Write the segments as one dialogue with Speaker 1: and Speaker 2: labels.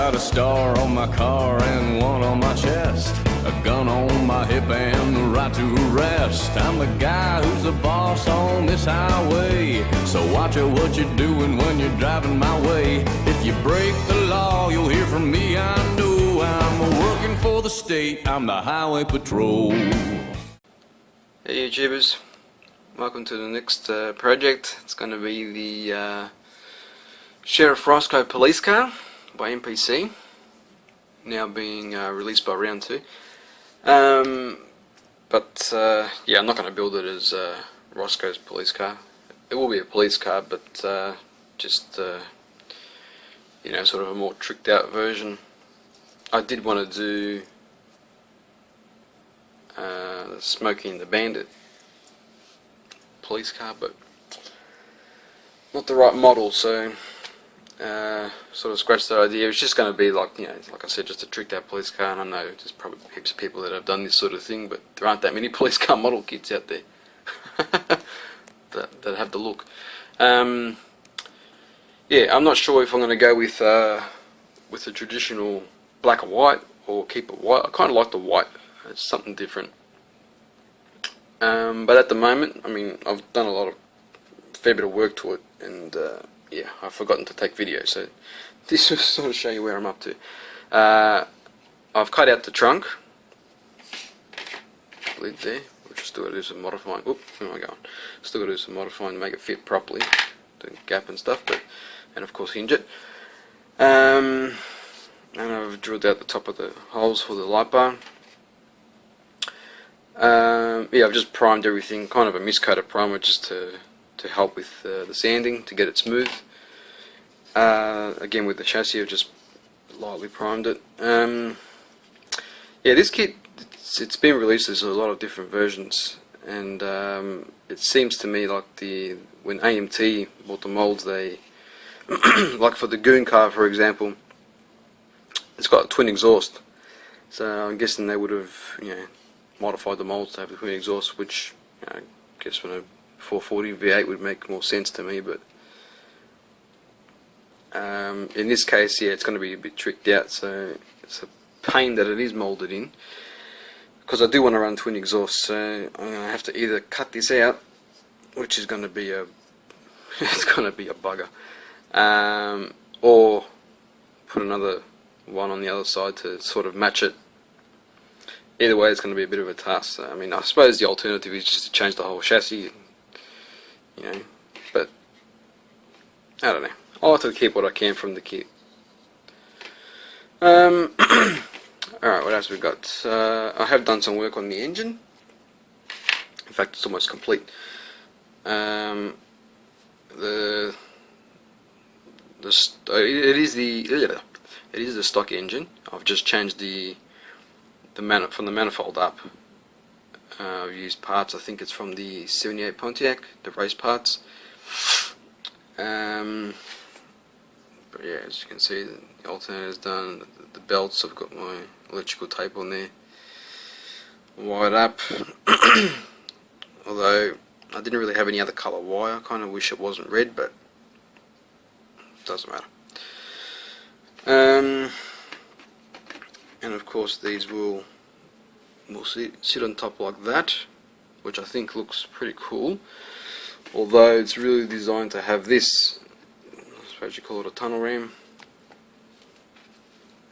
Speaker 1: got a star on my car and one on my chest, a gun on my hip and the right to arrest. I'm the guy who's the boss on this highway, so watch out what you're doing when you're driving my way. If you break the law, you'll hear from me, I know. I'm working for the state, I'm the highway patrol.
Speaker 2: Hey YouTubers, welcome to the next project. It's going to be the Sheriff Roscoe police car by NPC, now being released by round 2. Yeah, I'm not going to build it as Roscoe's police car. It will be a police car, but just you know, sort of a more tricked out version. I did want to do Smokey and the Bandit police car, but not the right model, so sort of scratched the idea. It was just going to be like, you know, like I said, just a tricked out police car, and I know there's probably heaps of people that have done this sort of thing, but there aren't that many police car model kits out there that have the look. Yeah, I'm not sure if I'm going to go with the traditional black and white or keep it white. I kind of like the white. It's something different. But at the moment, I mean, I've done a fair bit of work to it, and yeah, I've forgotten to take video, so this will sort of show you where I'm up to. I've cut out the trunk, lid there, we've just got to do some modifying. Oop, where am I going? Still got to do some modifying to make it fit properly, do gap and stuff, and of course hinge it. And I've drilled out the top of the holes for the light bar. Yeah, I've just primed everything, kind of a miscoated primer just to help with the sanding, to get it smooth. Again with the chassis, I've just lightly primed it. Yeah, this kit, it's been released as a lot of different versions, and it seems to me like when AMT bought the molds, they like for the Goon car, for example, it's got a twin exhaust, so I'm guessing they would have, you know, modified the molds to have the twin exhaust, which, you know, I guess when a 440 V8 would make more sense to me, but in this case, yeah, it's going to be a bit tricked out, so it's a pain that it is molded in, because I do want to run twin exhaust, so I'm going to have to either cut this out, which is going to be a it's going to be a bugger, or put another one on the other side to sort of match it. Either way, it's going to be a bit of a task. So, I mean, I suppose the alternative is just to change the whole chassis, you know, but I don't know. I'll have to keep what I can from the kit. Alright, what else we got? I have done some work on the engine. In fact, it's almost complete. It is the stock engine. I've just changed from the manifold up. I've used parts, I think it's from the 78 Pontiac, the race parts. But yeah, as you can see, the alternator's done, the belts, I've got my electrical tape on there, wired up. Although I didn't really have any other colour wire, I kind of wish it wasn't red, but it doesn't matter. And of course these will sit on top like that, which I think looks pretty cool, although it's really designed to have this, I suppose you call it a tunnel ram,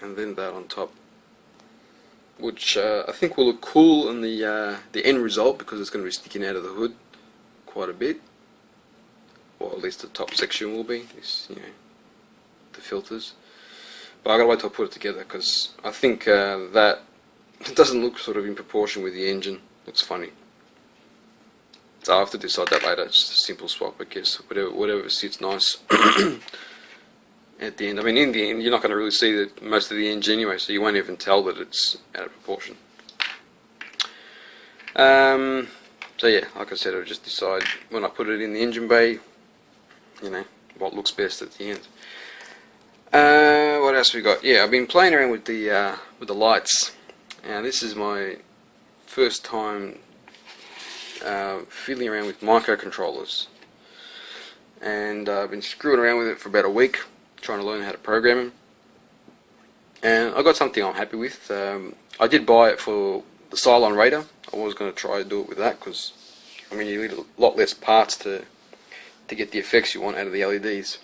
Speaker 2: and then that on top, which I think will look cool in the end result, because it's going to be sticking out of the hood quite a bit, or at least the top section will be, this, you know, the filters. But I've got to wait till I put it together, because I think that it doesn't look sort of in proportion with the engine. Looks funny. So I'll have to decide that later. It's just a simple swap, I guess. Whatever sits nice at the end. I mean, in the end, you're not going to really see most of the engine anyway, so you won't even tell that it's out of proportion. So yeah, like I said, I'll just decide when I put it in the engine bay, you know, what looks best at the end. What else we got? Yeah, I've been playing around with the lights. Now this is my first time fiddling around with microcontrollers, and I've been screwing around with it for about a week, trying to learn how to program them. and I got something I'm happy with. I did buy it for the Cylon Raider. I was going to try to do it with that because, I mean, you need a lot less parts to get the effects you want out of the LEDs.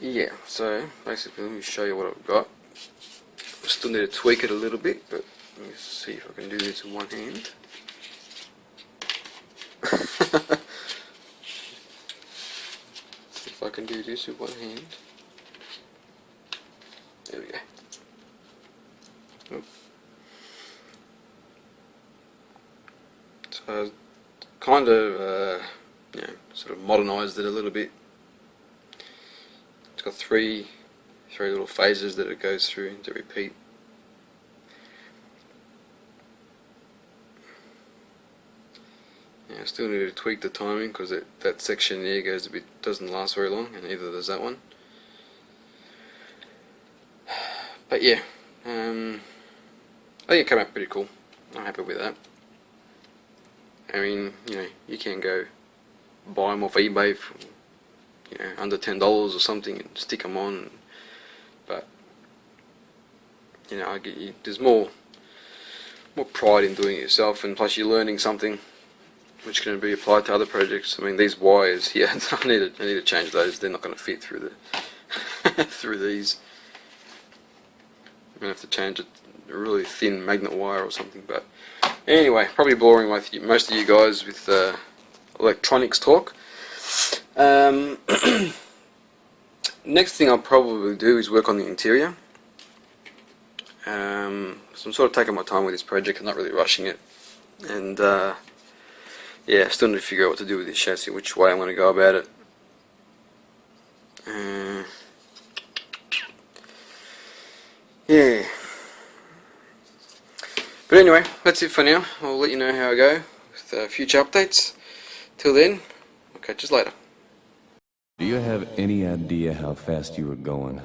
Speaker 2: Yeah, so basically let me show you what I've got. I still need to tweak it a little bit, but let me see if I can do this in one hand. See if I can do this with one hand. There we go. Oh. So kind of sort of modernised it a little bit. It's got three little phases that it goes through to repeat. Yeah, I still need to tweak the timing because that section there doesn't last very long, and neither does that one. But yeah, I think it came out pretty cool. I'm happy with that. I mean, you can go buy them off eBay for under $10 or something and stick them on. But there's more pride in doing it yourself, and plus you're learning something which can be applied to other projects. I mean, these wires here, I need to change those. They're not going to fit through the through these. I'm going to have to change a really thin magnet wire or something. But anyway, probably boring most of you guys with electronics talk. Next thing I'll probably do is work on the interior. So I'm sort of taking my time with this project. I'm not really rushing it, and yeah, still need to figure out what to do with this chassis, which way I'm going to go about it. Yeah. But anyway, that's it for now. I'll let you know how I go with future updates. Till then, I'll catch you later.
Speaker 1: Do you have any idea how fast you were going?